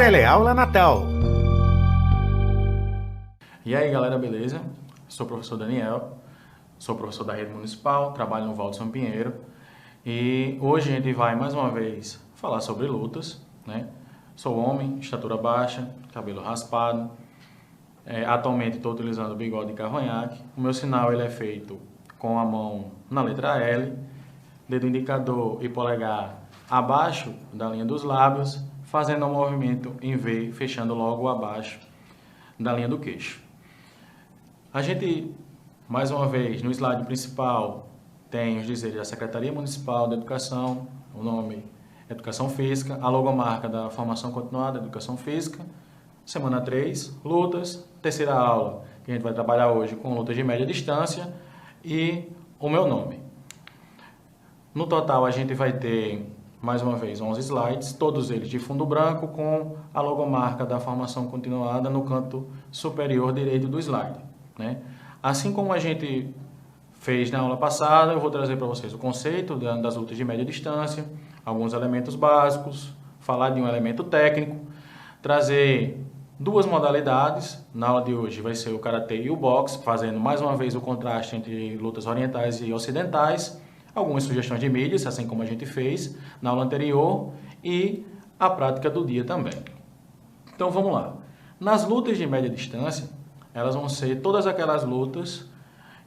Teleaula Natal. E aí galera, beleza? Sou o professor Daniel, sou professor da rede municipal, trabalho no Valdo São Pinheiro e hoje a gente vai mais uma vez falar sobre lutas, né? Sou homem, estatura baixa, cabelo raspado, atualmente estou utilizando o bigode de cavanhaque. O meu sinal ele é feito com a mão na letra L, dedo indicador e polegar abaixo da linha dos lábios, fazendo um movimento em V, fechando logo abaixo da linha do queixo. A gente, mais uma vez, no slide principal, tem os dizeres da Secretaria Municipal de Educação, o nome Educação Física, a logomarca da Formação Continuada Educação Física, semana 3, lutas, terceira aula, que a gente vai trabalhar hoje com lutas de média distância e o meu nome. No total, a gente vai ter, mais uma vez, 11 slides, todos eles de fundo branco, com a logomarca da Formação Continuada no canto superior direito do slide, né? Assim como a gente fez na aula passada, eu vou trazer para vocês o conceito das lutas de média distância, alguns elementos básicos, falar de um elemento técnico, trazer duas modalidades. Na aula de hoje vai ser o karatê e o boxe, fazendo mais uma vez o contraste entre lutas orientais e ocidentais, algumas sugestões de mídias, assim como a gente fez na aula anterior, e a prática do dia também. Então vamos lá. Nas lutas de média distância, elas vão ser todas aquelas lutas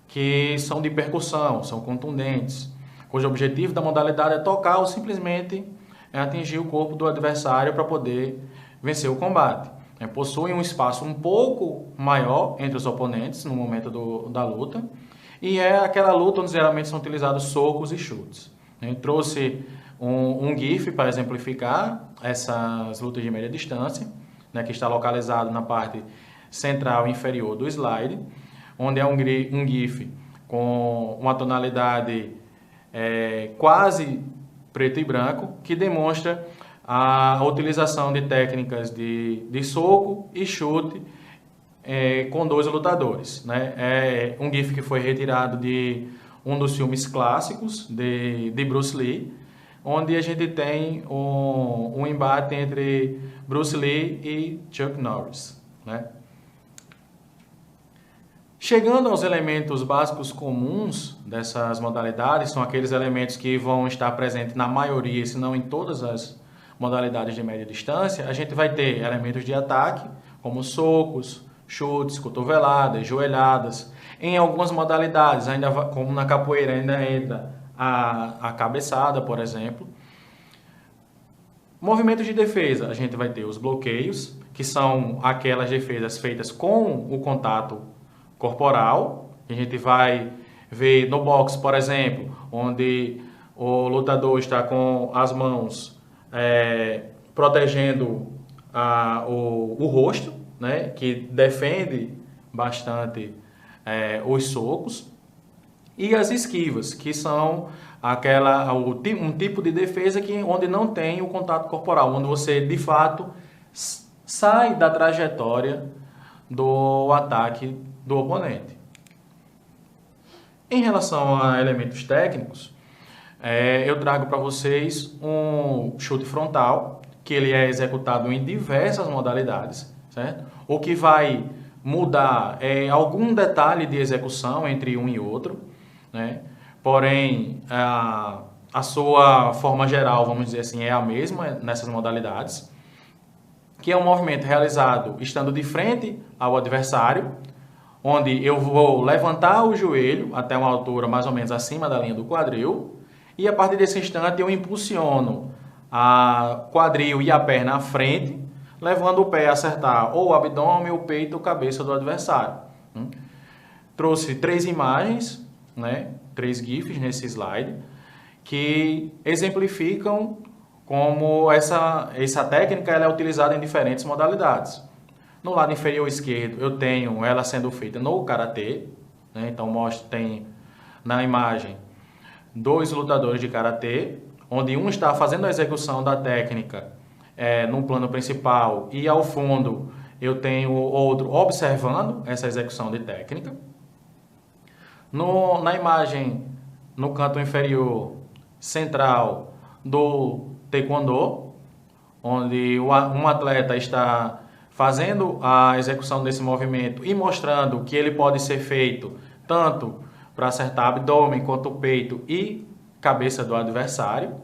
que são de percussão, são contundentes, cujo objetivo da modalidade é tocar ou simplesmente atingir o corpo do adversário para poder vencer o combate. Possuem um espaço um pouco maior entre os oponentes no momento da luta, e é aquela luta onde geralmente são utilizados socos e chutes. Trouxe um GIF para exemplificar essas lutas de média distância, que está localizado na parte central inferior do slide, onde é um GIF com uma tonalidade quase preto e branco, que demonstra a utilização de técnicas de soco e chute com dois lutadores, né? É um GIF que foi retirado de um dos filmes clássicos de Bruce Lee, onde a gente tem um embate entre Bruce Lee e Chuck Norris, né? Chegando aos elementos básicos comuns dessas modalidades, são aqueles elementos que vão estar presentes na maioria, se não em todas as modalidades de média distância. A gente vai ter elementos de ataque, como socos, chutes, cotoveladas, joelhadas. Em algumas modalidades, como na capoeira, ainda entra a cabeçada, por exemplo. Movimentos de defesa, a gente vai ter os bloqueios, que são aquelas defesas feitas com o contato corporal. A gente vai ver no boxe, por exemplo, onde o lutador está com as mãos protegendo o rosto, né, que defende bastante os socos, e as esquivas, que são um tipo de defesa onde não tem o contato corporal, onde você de fato sai da trajetória do ataque do oponente. Em relação a elementos técnicos, eu trago para vocês um chute frontal, que ele é executado em diversas modalidades, certo? O que vai mudar é algum detalhe de execução entre um e outro, né? Porém, a sua forma geral, vamos dizer assim, é a mesma nessas modalidades, que é um movimento realizado estando de frente ao adversário, onde eu vou levantar o joelho até uma altura mais ou menos acima da linha do quadril, e a partir desse instante eu impulsiono a quadril e a perna à frente, levando o pé a acertar ou o abdômen, o peito ou a cabeça do adversário. Trouxe 3 imagens, né, 3 GIFs nesse slide, que exemplificam como essa técnica ela é utilizada em diferentes modalidades. No lado inferior esquerdo eu tenho ela sendo feita no karatê, né? Então tem na imagem 2 lutadores de karatê, onde um está fazendo a execução da técnica no plano principal, e ao fundo eu tenho outro observando essa execução de técnica. Na imagem no canto inferior central do taekwondo, onde um atleta está fazendo a execução desse movimento e mostrando que ele pode ser feito tanto para acertar abdômen quanto peito e cabeça do adversário.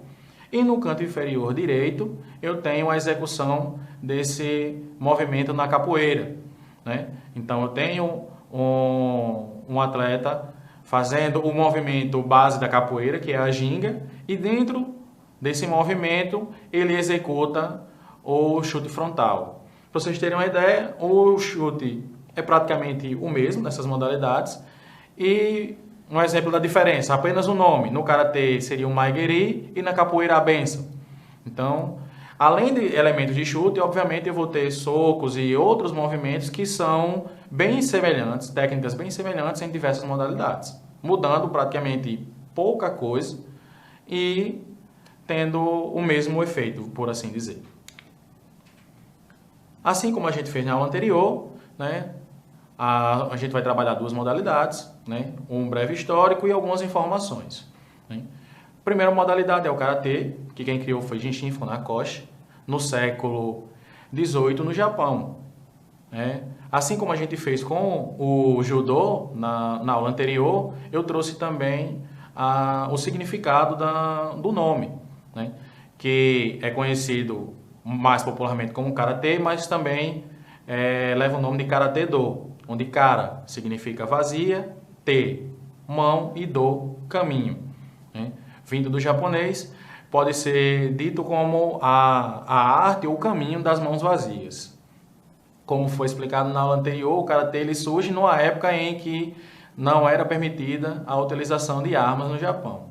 E no canto inferior direito, eu tenho a execução desse movimento na capoeira, né? Então, eu tenho um atleta fazendo o movimento base da capoeira, que é a ginga, e dentro desse movimento, ele executa o chute frontal. Para vocês terem uma ideia, o chute é praticamente o mesmo nessas modalidades, e um exemplo da diferença, apenas o nome. No karatê seria o maigeri e na capoeira a benção. Então, além de elementos de chute, obviamente eu vou ter socos e outros movimentos que são bem semelhantes, técnicas bem semelhantes em diversas modalidades, mudando praticamente pouca coisa e tendo o mesmo efeito, por assim dizer. Assim como a gente fez na aula anterior, né? A gente vai trabalhar duas modalidades, né? Um breve histórico e algumas informações, né? A primeira modalidade é o Karatê, que quem criou foi Jinshin Funakoshi, no século XVIII no Japão, né? Assim como a gente fez com o Judô na aula anterior, eu trouxe também o significado do nome, né? Que é conhecido mais popularmente como Karatê, mas também leva o nome de Karatê-do, onde Kara significa vazia, Te, mão e Do, caminho, né? Vindo do japonês, pode ser dito como a arte ou o caminho das mãos vazias. Como foi explicado na aula anterior, o Karatê ele surge numa época em que não era permitida a utilização de armas no Japão.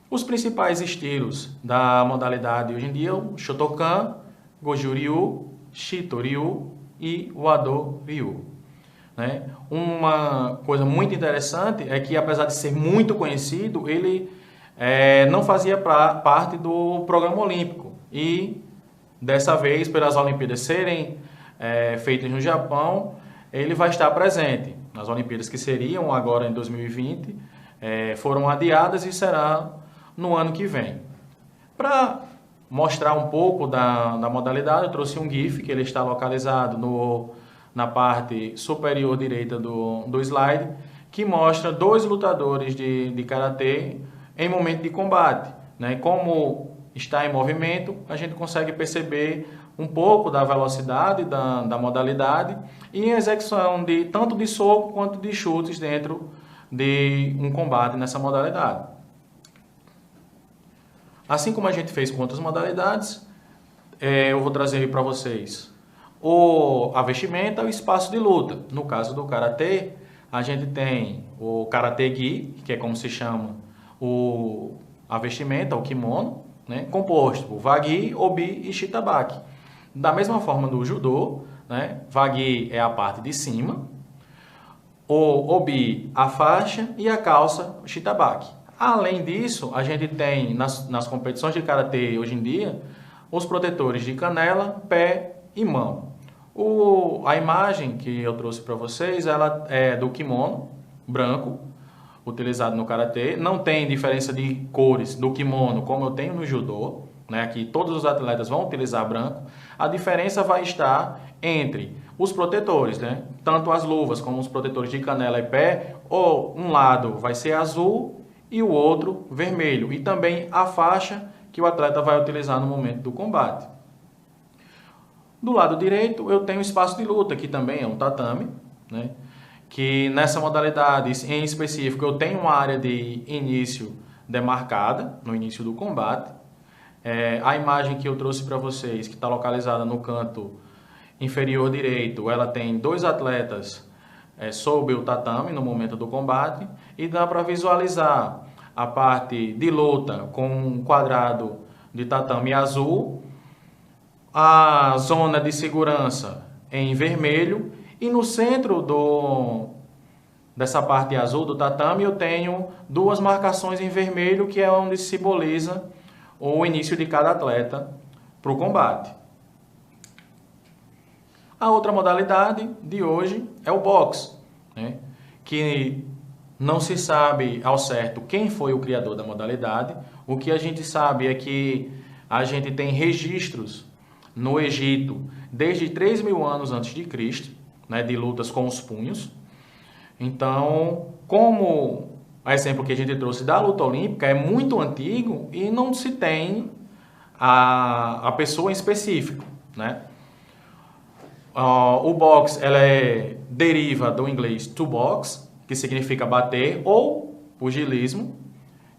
Os principais estilos da modalidade hoje em dia são o Shotokan, Goju-ryu, Shito-ryu e Wado-ryu, né? Uma coisa muito interessante é que, apesar de ser muito conhecido, ele não fazia parte do programa olímpico. E, dessa vez, pelas Olimpíadas serem feitas no Japão, ele vai estar presente. As Olimpíadas que seriam agora em 2020 foram adiadas e será no ano que vem. Para mostrar um pouco da modalidade, eu trouxe um GIF que ele está localizado na parte superior direita do slide, que mostra dois lutadores de Karatê em momento de combate, né? Como está em movimento, a gente consegue perceber um pouco da velocidade da modalidade e a execução tanto de soco quanto de chutes dentro de um combate nessa modalidade. Assim como a gente fez com outras modalidades, eu vou trazer para vocês a vestimenta e o espaço de luta. No caso do Karatê, a gente tem o Karate-gi, que é como se chama a vestimenta, o kimono, né? Composto por Wagi, Obi e Shitabaki. Da mesma forma do Judô, né? Wagi é a parte de cima, o Obi a faixa e a calça o Shitabaki. Além disso, a gente tem nas competições de Karatê hoje em dia os protetores de canela, pé e mão. A imagem que eu trouxe para vocês, ela é do kimono branco, utilizado no Karatê. Não tem diferença de cores do kimono como eu tenho no Judô, né? Aqui todos os atletas vão utilizar branco. A diferença vai estar entre os protetores, né? Tanto as luvas como os protetores de canela e pé, ou um lado vai ser azul e o outro vermelho. E também a faixa que o atleta vai utilizar no momento do combate. Do lado direito eu tenho o espaço de luta, que também é um tatame, né? Que nessa modalidade em específico eu tenho uma área de início demarcada, no início do combate. A imagem que eu trouxe para vocês, que está localizada no canto inferior direito, ela tem dois atletas sob o tatame no momento do combate, e dá para visualizar a parte de luta com um quadrado de tatame azul, a zona de segurança em vermelho, e no centro dessa parte azul do tatame eu tenho duas marcações em vermelho, que é onde simboliza o início de cada atleta para o combate. A outra modalidade de hoje é o boxe, né? Que não se sabe ao certo quem foi o criador da modalidade. O que a gente sabe é que a gente tem registros no Egito desde 3.000 anos antes de Cristo, né, de lutas com os punhos. Então, como o exemplo que a gente trouxe da luta olímpica é muito antigo e não se tem a pessoa em específico, né? O boxe deriva do inglês to box, que significa bater, ou pugilismo,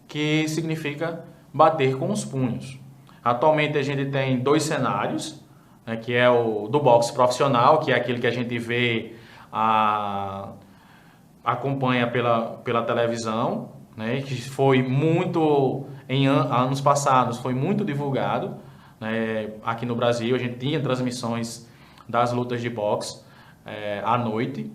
que significa bater com os punhos. Atualmente a gente tem 2 cenários, né, que é o do boxe profissional, que é aquele que a gente vê, acompanha pela televisão, né, que foi muito, em anos passados, foi muito divulgado, né, aqui no Brasil. A gente tinha transmissões das lutas de boxe à noite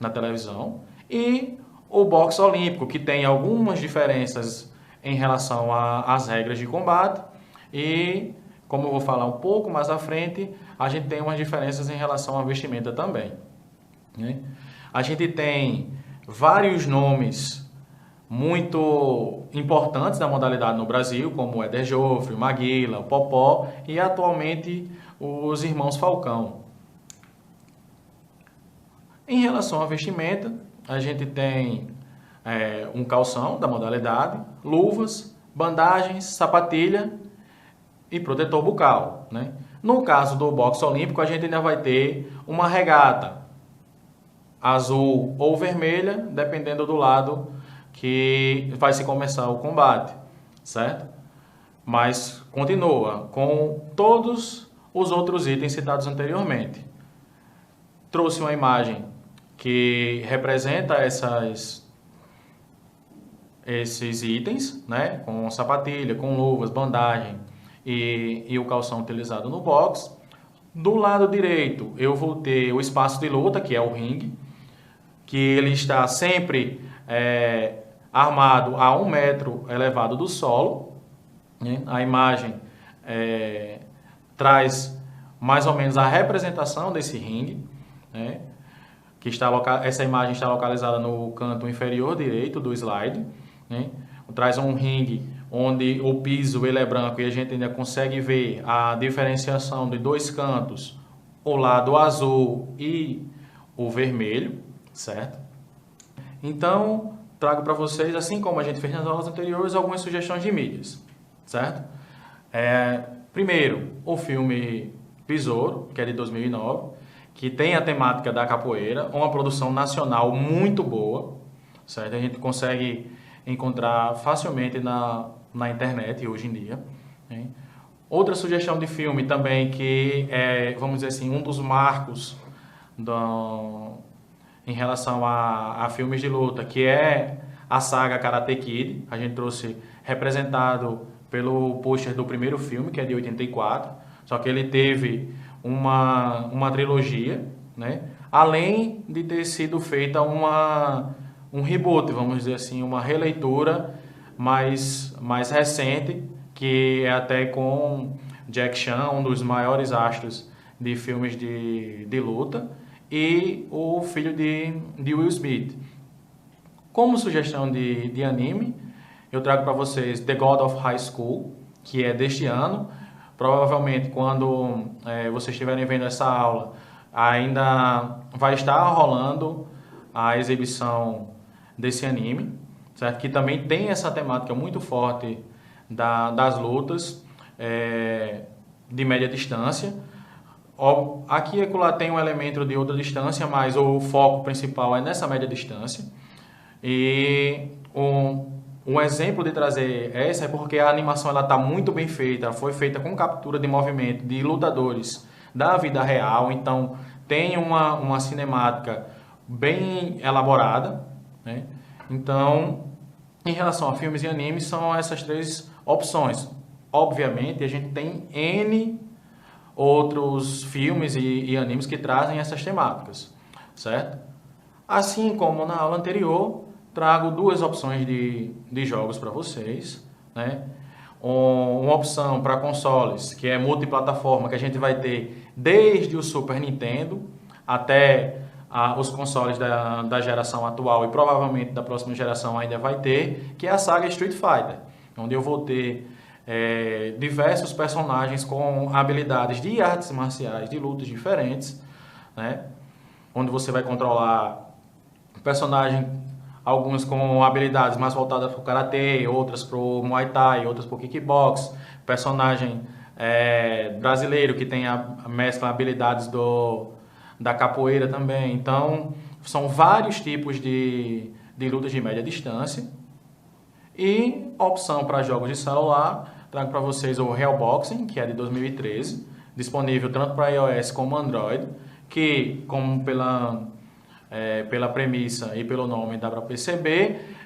na televisão. E o boxe olímpico, que tem algumas diferenças em relação às regras de combate, e, como eu vou falar um pouco mais à frente, a gente tem umas diferenças em relação à vestimenta também, né? A gente tem vários nomes muito importantes da modalidade no Brasil, como o Éder Joffre, o Maguila, o Popó e atualmente os irmãos Falcão. Em relação à vestimenta, a gente tem um calção da modalidade, luvas, bandagens, sapatilha e protetor bucal, né? No caso do boxe olímpico, a gente ainda vai ter uma regata azul ou vermelha, dependendo do lado que vai se começar o combate, certo? Mas continua com todos os outros itens citados anteriormente. Trouxe uma imagem que representa esses itens, né? Com sapatilha, com luvas, bandagem e o calção utilizado no boxe. Do lado direito, eu vou ter o espaço de luta, que é o ringue, que ele está sempre armado a 1 metro elevado do solo, né? A imagem traz mais ou menos a representação desse ringue, né? Essa imagem está localizada no canto inferior direito do slide, né? Traz um ringue onde o piso ele é branco e a gente ainda consegue ver a diferenciação de 2 cantos, o lado azul e o vermelho, certo? Então, trago para vocês, assim como a gente fez nas aulas anteriores, algumas sugestões de mídias, certo? Primeiro, o filme Besouro, que é de 2009, que tem a temática da capoeira, uma produção nacional muito boa, certo? A gente consegue encontrar facilmente na internet hoje em dia, né? Outra sugestão de filme também que é, vamos dizer assim, um dos marcos em relação a filmes de luta, que é a saga Karate Kid. A gente trouxe representado pelo pôster do primeiro filme, que é de 84, só que ele teve uma trilogia, né? Além de ter sido feita um reboot, vamos dizer assim, uma releitura mais recente, que é até com Jack Chan, um dos maiores astros de filmes de luta, e o filho de Will Smith. Como sugestão de anime, eu trago para vocês The God of High School, que é deste ano. Provavelmente, quando vocês estiverem vendo essa aula, ainda vai estar rolando a exibição desse anime, certo? Que também tem essa temática muito forte das lutas de média distância. Aqui e acolá tem um elemento de outra distância, mas o foco principal é nessa média distância. E um exemplo de trazer essa é porque a animação está muito bem feita, ela foi feita com captura de movimento de lutadores da vida real, então tem uma cinemática bem elaborada, né? Então, em relação a filmes e animes, são essas 3 opções. Obviamente, a gente tem N outros filmes e animes que trazem essas temáticas, certo? Assim como na aula anterior, trago 2 opções de jogos para vocês, né? Uma opção para consoles, que é multiplataforma, que a gente vai ter desde o Super Nintendo até os consoles da geração atual, e provavelmente da próxima geração ainda vai ter, que é a saga Street Fighter, onde eu vou ter diversos personagens com habilidades de artes marciais, de lutas diferentes, né? Onde você vai controlar personagens, alguns com habilidades mais voltadas para o karatê, outras para o muay thai, outras para o kickbox. Personagem brasileiro que tem a mescla habilidades da capoeira também. Então, são vários tipos de lutas de média distância. E opção para jogos de celular, trago para vocês o Real Boxing, que é de 2013, disponível tanto para iOS como Android, que, como pela premissa e pelo nome dá para perceber,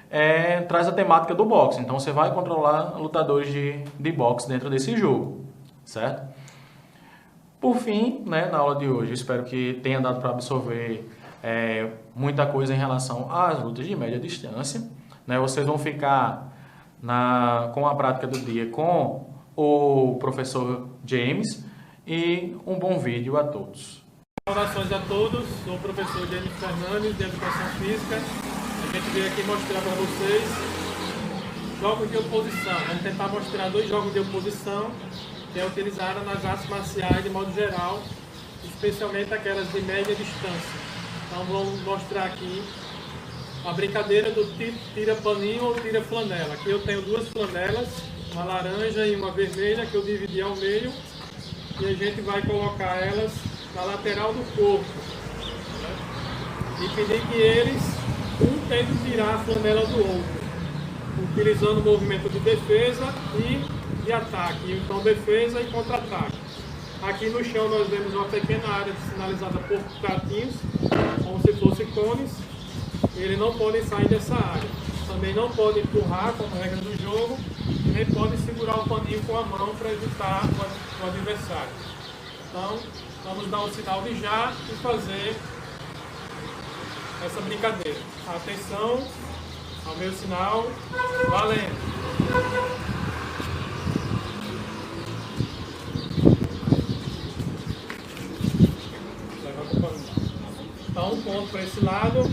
traz a temática do boxe. Então você vai controlar lutadores de boxe dentro desse jogo, certo? Por fim, né, na aula de hoje, eu espero que tenha dado para absorver muita coisa em relação às lutas de média distância. Né? Vocês vão ficar com a prática do dia com o professor James e um bom vídeo a todos. Saudações a todos, sou o professor James Fernandes, de Educação Física. A gente veio aqui mostrar para vocês jogos de oposição. Vamos tentar mostrar 2 jogos de oposição que é utilizada nas artes marciais de modo geral, especialmente aquelas de média distância. Então vamos mostrar aqui a brincadeira do tira paninho ou tira flanela. Aqui eu tenho 2 flanelas, uma laranja e uma vermelha, que eu dividi ao meio, e a gente vai colocar elas na lateral do corpo, né? E pedir que eles, um tente tirar a flanela do outro, utilizando o movimento de defesa e de ataque, então defesa e contra-ataque. Aqui no chão nós vemos uma pequena área sinalizada por pratinhos, como se fossem cones. Eles não podem sair dessa área. Também não podem empurrar, como regra do jogo, e nem podem segurar o paninho com a mão para evitar o adversário. Então, vamos dar um sinal de já e fazer essa brincadeira. Atenção ao meu sinal, valendo! Então, um ponto para esse lado.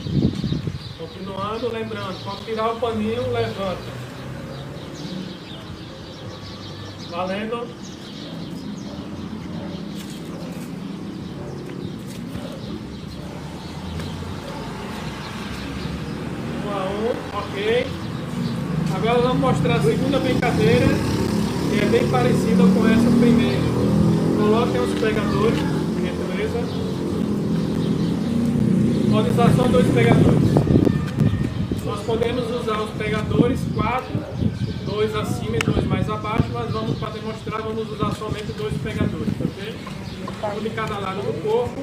Continuando, lembrando, quando tirar o paninho, levanta. Valendo. Ok. Agora vamos mostrar a segunda brincadeira, que é bem parecida com essa primeira. Coloquem os pegadores, gentileza. Pode usar só 2 pegadores. Nós podemos usar os pegadores 4, 2 acima e 2 mais abaixo, mas vamos, para demonstrar, vamos usar somente 2 pegadores, ok? Um de cada lado do corpo.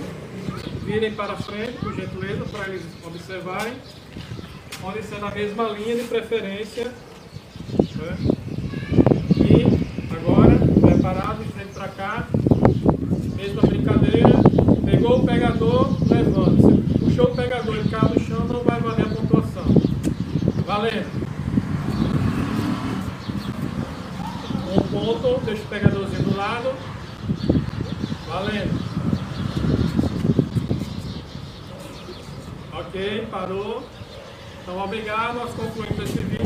Virem para frente, por gentileza, para eles observarem. Pode ser na mesma linha de preferência. Né? E agora, preparado, de frente para cá. Mesma brincadeira. Pegou o pegador, levanta. Se puxou o pegador e caiu no chão, não vai valer a pontuação. Valendo! Um ponto, deixa o pegadorzinho do lado. Valendo! Ok, parou. Então, obrigado, nós concluímos esse vídeo.